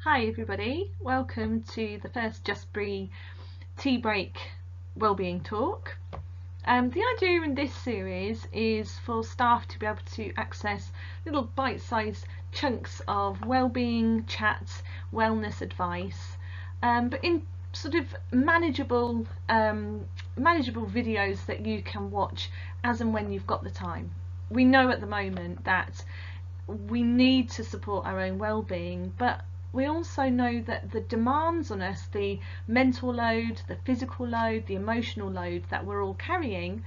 Hi everybody, welcome to the first Just Breathe tea break wellbeing talk. The idea in this series is for staff to be able to access little bite-sized chunks of wellbeing chats, wellness advice, but in sort of manageable videos that you can watch as and when you've got the time. We know at the moment that we need to support our own well-being, but we also know that the demands on us, the mental load, the physical load, the emotional load that we're all carrying,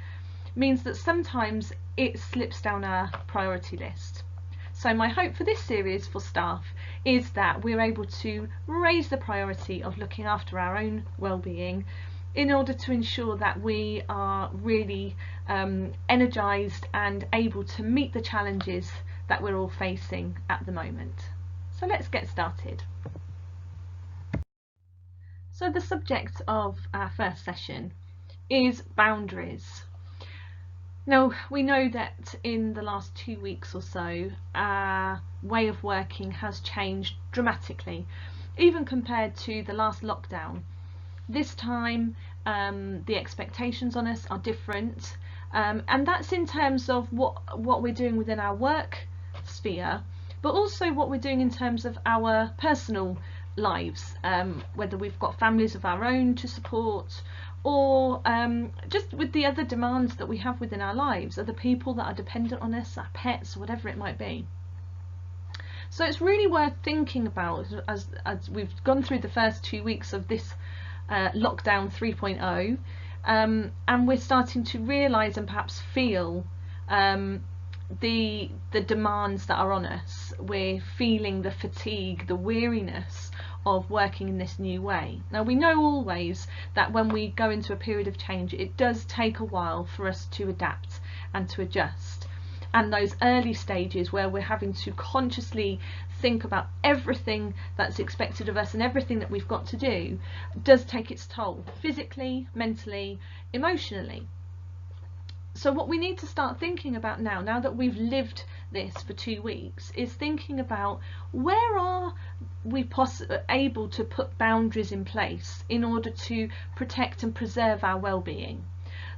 means that sometimes it slips down our priority list. So my hope for this series for staff is that we're able to raise the priority of looking after our own well-being in order to ensure that we are really energised and able to meet the challenges that we're all facing at the moment. So let's get started. So the subject of our first session is boundaries. Now, we know that in the last 2 weeks or so, our way of working has changed dramatically, even compared to the last lockdown. This time, the expectations on us are different, and that's in terms of what we're doing within our work sphere, but also what we're doing in terms of our personal lives, whether we've got families of our own to support, or just with the other demands that we have within our lives, other people that are dependent on us, our pets, whatever it might be. So it's really worth thinking about as we've gone through the first 2 weeks of this lockdown 3.0, and we're starting to realise and perhaps feel the demands that are on us. We're feeling the fatigue, the weariness of working in this new way. Now, we know always that when we go into a period of change, it does take a while for us to adapt and to adjust, and those early stages where we're having to consciously think about everything that's expected of us and everything that we've got to do does take its toll, physically, mentally, emotionally. So what we need to start thinking about now that we've lived this for 2 weeks, is thinking about where are we able to put boundaries in place in order to protect and preserve our well-being.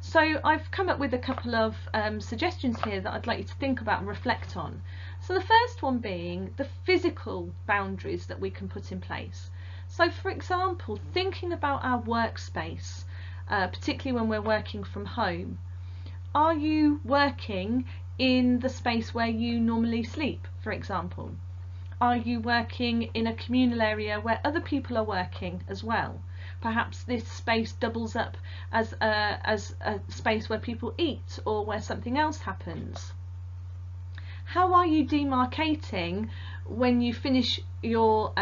So I've come up with a couple of suggestions here that I'd like you to think about and reflect on. So the first one being the physical boundaries that we can put in place. So for example, thinking about our workspace, particularly when we're working from home. Are you working in the space where you normally sleep, for example? Are you working in a communal area where other people are working as well? Perhaps this space doubles up as a space where people eat or where something else happens. How are you demarcating when you finish your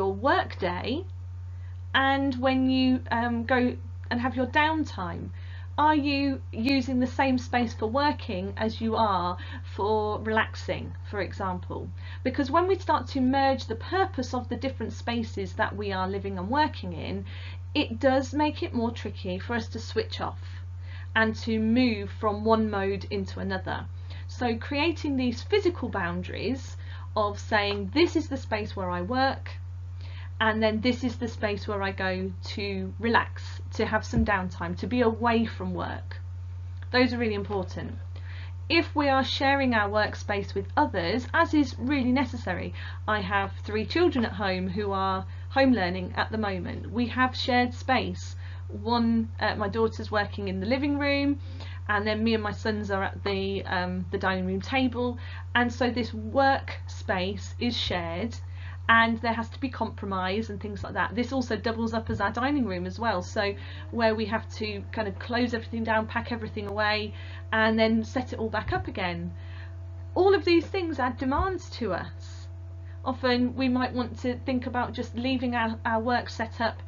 work day and when you go and have your downtime? Are you using the same space for working as you are for relaxing, for example? Because when we start to merge the purpose of the different spaces that we are living and working in, it does make it more tricky for us to switch off and to move from one mode into another. So creating these physical boundaries of saying, this is the space where I work, and then this is the space where I go to relax, to have some downtime, to be away from work. Those are really important. If we are sharing our workspace with others, as is really necessary, I have 3 children at home who are home learning at the moment. We have shared space. My daughter's working in the living room, and then me and my sons are at the dining room table, and so this workspace is shared, and there has to be compromise and things like that. This also doubles up as our dining room as well, so where we have to kind of close everything down, pack everything away, and then set it all back up again. All of these things add demands to us. Often we might want to think about just leaving our work set up,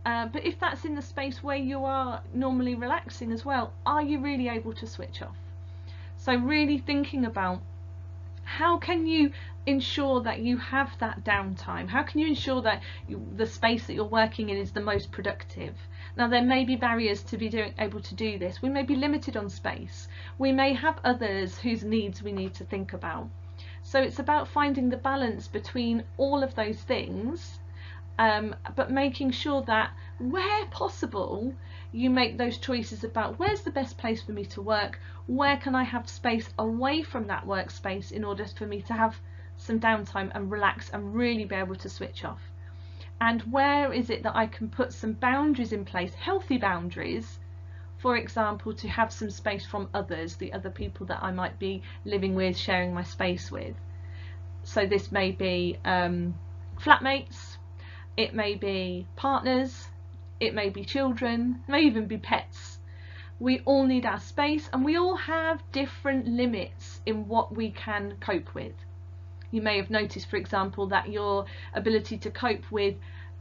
but if that's in the space where you are normally relaxing as well, are you really able to switch off? So really thinking about how can you ensure that you have that downtime? How can you ensure that the space that you're working in is the most productive? Now, there may be barriers to able to do this. We may be limited on space. We may have others whose needs we need to think about. So it's about finding the balance between all of those things, but making sure that where possible you make those choices about where's the best place for me to work, where can I have space away from that workspace in order for me to have some downtime and relax and really be able to switch off, and where is it that I can put some boundaries in place, healthy boundaries, for example, to have some space from others, the other people that I might be living with, sharing my space with. So this may be flatmates, it may be partners, it may be children, it may even be pets. We all need our space, and we all have different limits in what we can cope with. You may have noticed, for example, that your ability to cope with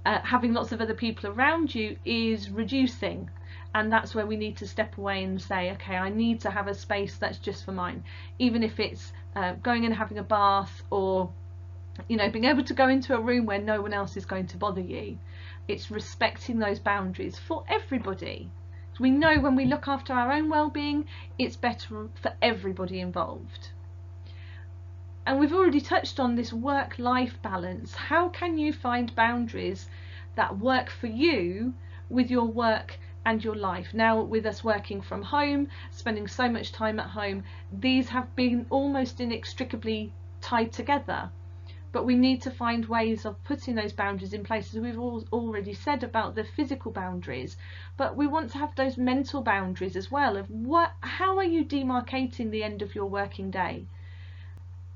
having lots of other people around you is reducing, and that's where we need to step away and say, okay, I need to have a space that's just for mine, even if it's going and having a bath, or being able to go into a room where no one else is going to bother you. It's respecting those boundaries for everybody. We know when we look after our own well-being, it's better for everybody involved. And we've already touched on this work-life balance. How can you find boundaries that work for you with your work and your life? Now, with us working from home, spending so much time at home, these have been almost inextricably tied together. But we need to find ways of putting those boundaries in place, as we've already said about the physical boundaries. But we want to have those mental boundaries as well, of how are you demarcating the end of your working day?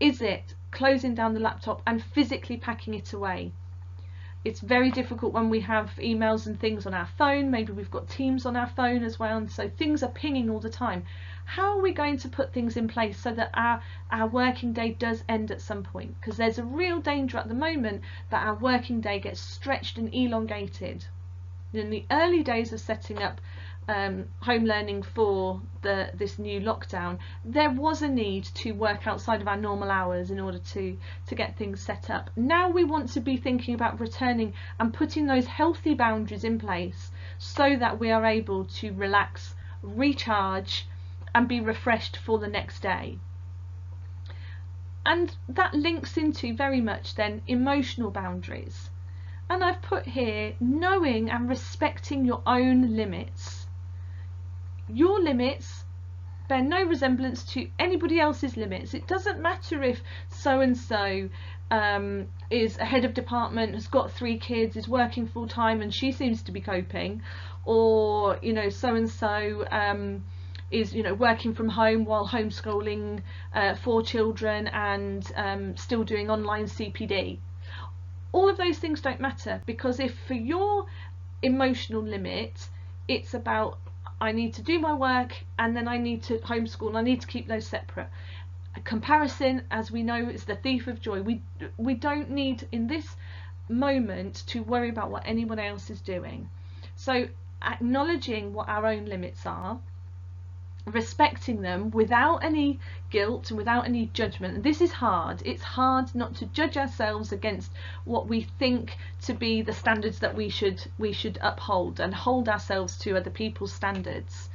Is it closing down the laptop and physically packing it away? It's very difficult when we have emails and things on our phone. Maybe we've got Teams on our phone as well, and so things are pinging all the time. How are we going to put things in place so that our working day does end at some point? Because there's a real danger at the moment that our working day gets stretched and elongated. In the early days of setting up home learning for this new lockdown, there was a need to work outside of our normal hours in order to get things set up. Now we want to be thinking about returning and putting those healthy boundaries in place so that we are able to relax, recharge, and be refreshed for the next day. And that links into very much then emotional boundaries. And I've put here knowing and respecting your own limits. Your limits bear no resemblance to anybody else's limits. It doesn't matter if so-and-so is a head of department, has got 3 kids, is working full-time and she seems to be coping, or so-and-so is working from home while homeschooling 4 children and still doing online CPD. All of those things don't matter, because if for your emotional limit it's about I need to do my work and then I need to homeschool and I need to keep those separate. A comparison, as we know, is the thief of joy. We don't need in this moment to worry about what anyone else is doing. So acknowledging what our own limits are, respecting them without any guilt and without any judgment. And this is hard. It's hard not to judge ourselves against what we think to be the standards that we should uphold and hold ourselves to other people's standards.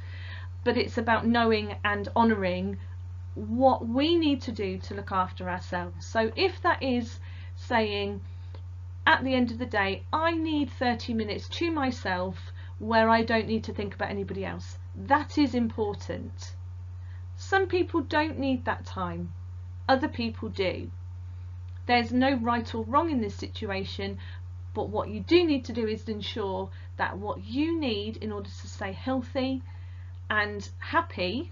But it's about knowing and honouring what we need to do to look after ourselves. So if that is saying at the end of the day I need 30 minutes to myself where I don't need to think about anybody else, that is important. Some people don't need that time, other people do. There's no right or wrong in this situation, but what you do need to do is ensure that what you need in order to stay healthy and happy,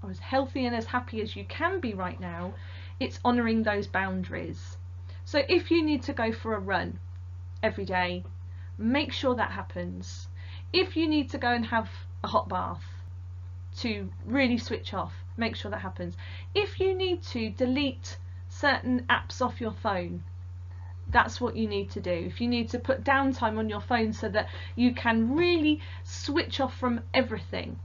or as healthy and as happy as you can be right now, it's honouring those boundaries. So if you need to go for a run every day, make sure that happens. If you need to go and have a hot bath to really switch off, make sure that happens. If you need to delete certain apps off your phone, that's what you need to do. If you need to put downtime on your phone so that you can really switch off from everything.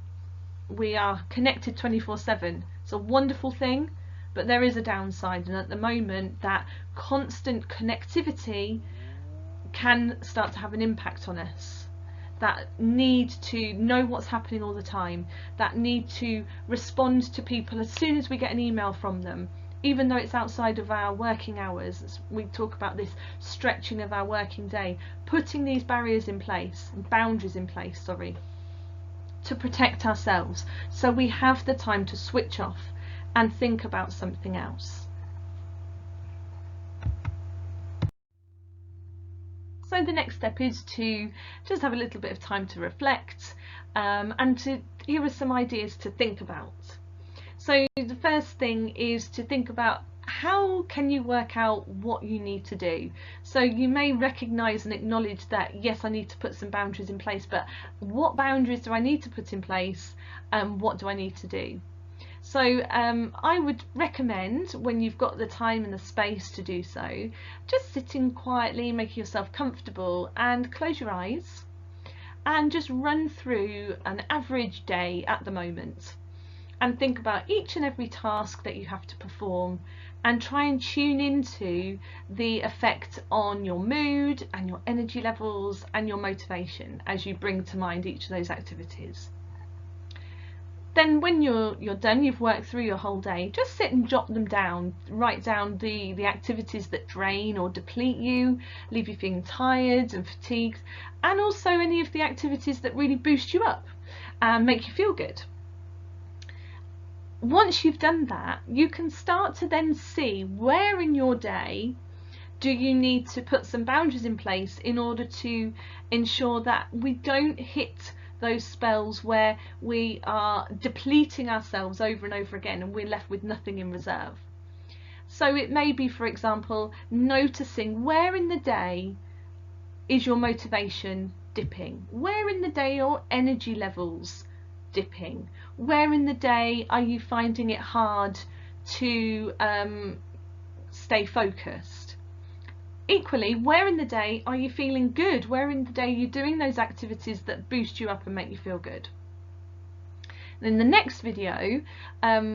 We are connected 24/7. It's a wonderful thing, but there is a downside, and at the moment that constant connectivity can start to have an impact on us. That need to know what's happening all the time, that need to respond to people as soon as we get an email from them, even though it's outside of our working hours. We talk about this stretching of our working day, putting these barriers in place, boundaries in place, sorry, to protect ourselves, so we have the time to switch off and think about something else. So the next step is to just have a little bit of time to reflect, and here are some ideas to think about. So the first thing is to think about, how can you work out what you need to do? So you may recognise and acknowledge that, yes, I need to put some boundaries in place, but what boundaries do I need to put in place, and what do I need to do? So I would recommend, when you've got the time and the space to do so, just sitting quietly, making yourself comfortable, and close your eyes and just run through an average day at the moment and think about each and every task that you have to perform, and try and tune into the effect on your mood and your energy levels and your motivation as you bring to mind each of those activities. Then when you're done, you've worked through your whole day, just sit and jot them down. Write down the activities that drain or deplete you, leave you feeling tired and fatigued, and also any of the activities that really boost you up and make you feel good. Once you've done that, you can start to then see where in your day do you need to put some boundaries in place in order to ensure that we don't hit those spells where we are depleting ourselves over and over again and we're left with nothing in reserve. So it may be, for example, noticing where in the day is your motivation dipping, where in the day your energy levels dipping, where in the day are you finding it hard to stay focused. Equally, where in the day are you feeling good? Where in the day you're doing those activities that boost you up and make you feel good? And in the next video,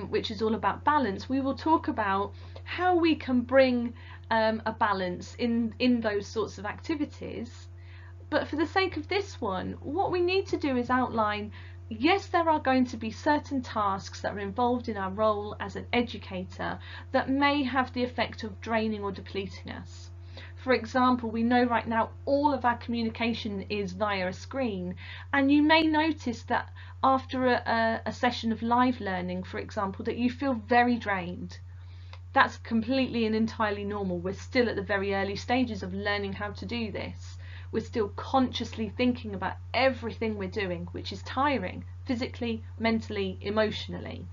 which is all about balance, we will talk about how we can bring a balance in those sorts of activities. But for the sake of this one, what we need to do is outline, yes, there are going to be certain tasks that are involved in our role as an educator that may have the effect of draining or depleting us. For example, we know right now all of our communication is via a screen, and you may notice that after a session of live learning, for example, that you feel very drained. That's completely and entirely normal. We're still at the very early stages of learning how to do this. We're still consciously thinking about everything we're doing, which is tiring, physically, mentally, emotionally.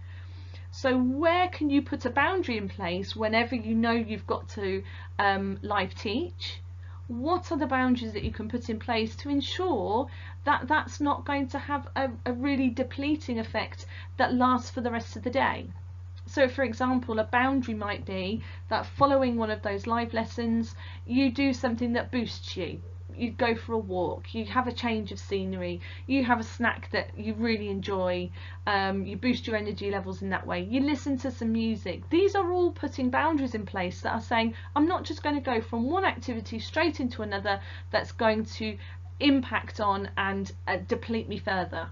So where can you put a boundary in place whenever you know you've got to live teach? What are the boundaries that you can put in place to ensure that that's not going to have a really depleting effect that lasts for the rest of the day? So for example, a boundary might be that following one of those live lessons, you do something that boosts you. You go for a walk, you have a change of scenery, you have a snack that you really enjoy, you boost your energy levels in that way, you listen to some music. These are all putting boundaries in place that are saying, I'm not just going to go from one activity straight into another that's going to impact on and deplete me further.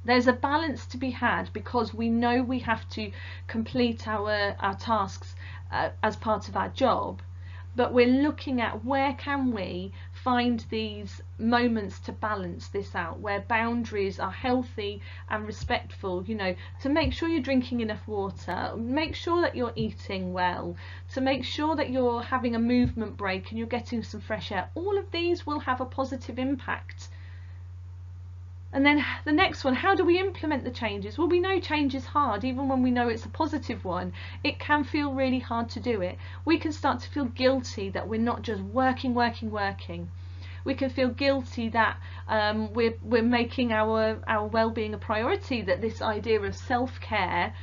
There's a balance to be had because we know we have to complete our tasks as part of our job. But we're looking at where can we find these moments to balance this out, where boundaries are healthy and respectful, you know, to make sure you're drinking enough water, make sure that you're eating well, to make sure that you're having a movement break and you're getting some fresh air. All of these will have a positive impact. And then the next one, how do we implement the changes? Well, we know change is hard. Even when we know it's a positive one, it can feel really hard to do it. We can start to feel guilty that we're not just working. We can feel guilty that we're making our well-being a priority, that this idea of self-care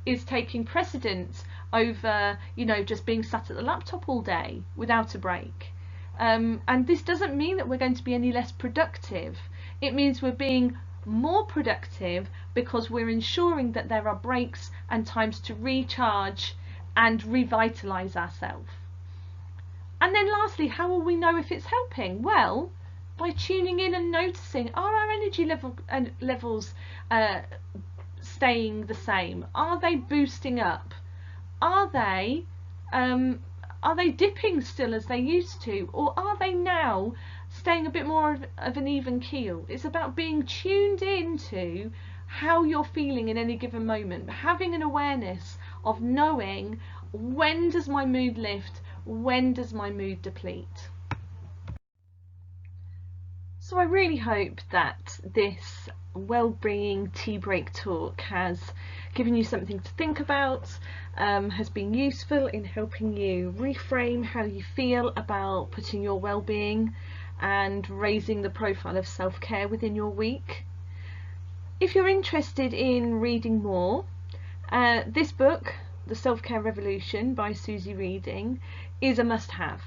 is taking precedence over, you know, just being sat at the laptop all day without a break. And this doesn't mean that we're going to be any less productive. It means we're being more productive because we're ensuring that there are breaks and times to recharge and revitalise ourselves. And then lastly, how will we know if it's helping? Well, by tuning in and noticing, are our energy levels staying the same? Are they boosting up? are they dipping still as they used to, or are they now staying a bit more of an even keel? It's about being tuned into how you're feeling in any given moment, having an awareness of knowing, when does my mood lift, when does my mood deplete? So I really hope that this Wellbeing tea break talk has given you something to think about, has been useful in helping you reframe how you feel about putting your well-being and raising the profile of self-care within your week. If you're interested in reading more, this book, The Self-Care Revolution by Susie Reading, is a must-have.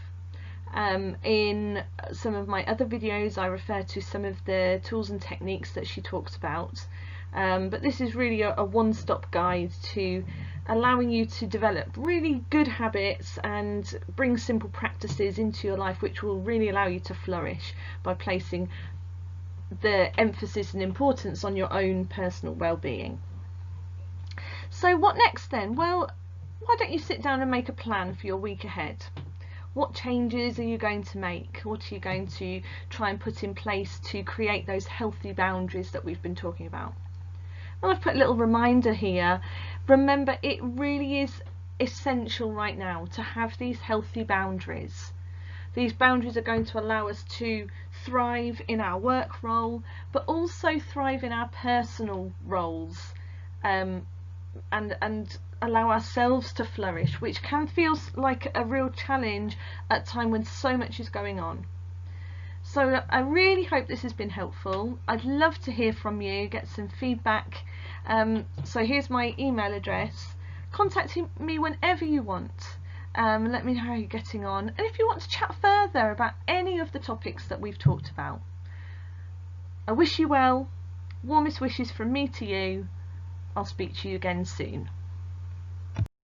In some of my other videos I refer to some of the tools and techniques that she talks about, but this is really a one-stop guide to allowing you to develop really good habits and bring simple practices into your life which will really allow you to flourish by placing the emphasis and importance on your own personal well-being. So what next then? Well, why don't you sit down and make a plan for your week ahead? What changes are you going to make? What are you going to try and put in place to create those healthy boundaries that we've been talking about? And I've put a little reminder here. Remember, it really is essential right now to have these healthy boundaries. These boundaries are going to allow us to thrive in our work role, but also thrive in our personal roles, and allow ourselves to flourish, which can feel like a real challenge at a time when so much is going on. So I really hope this has been helpful. I'd love to hear from you, get some feedback. So here's my email address. Contact me whenever you want. Let me know how you're getting on, and if you want to chat further about any of the topics that we've talked about. I wish you well. Warmest wishes from me to you. I'll speak to you again soon.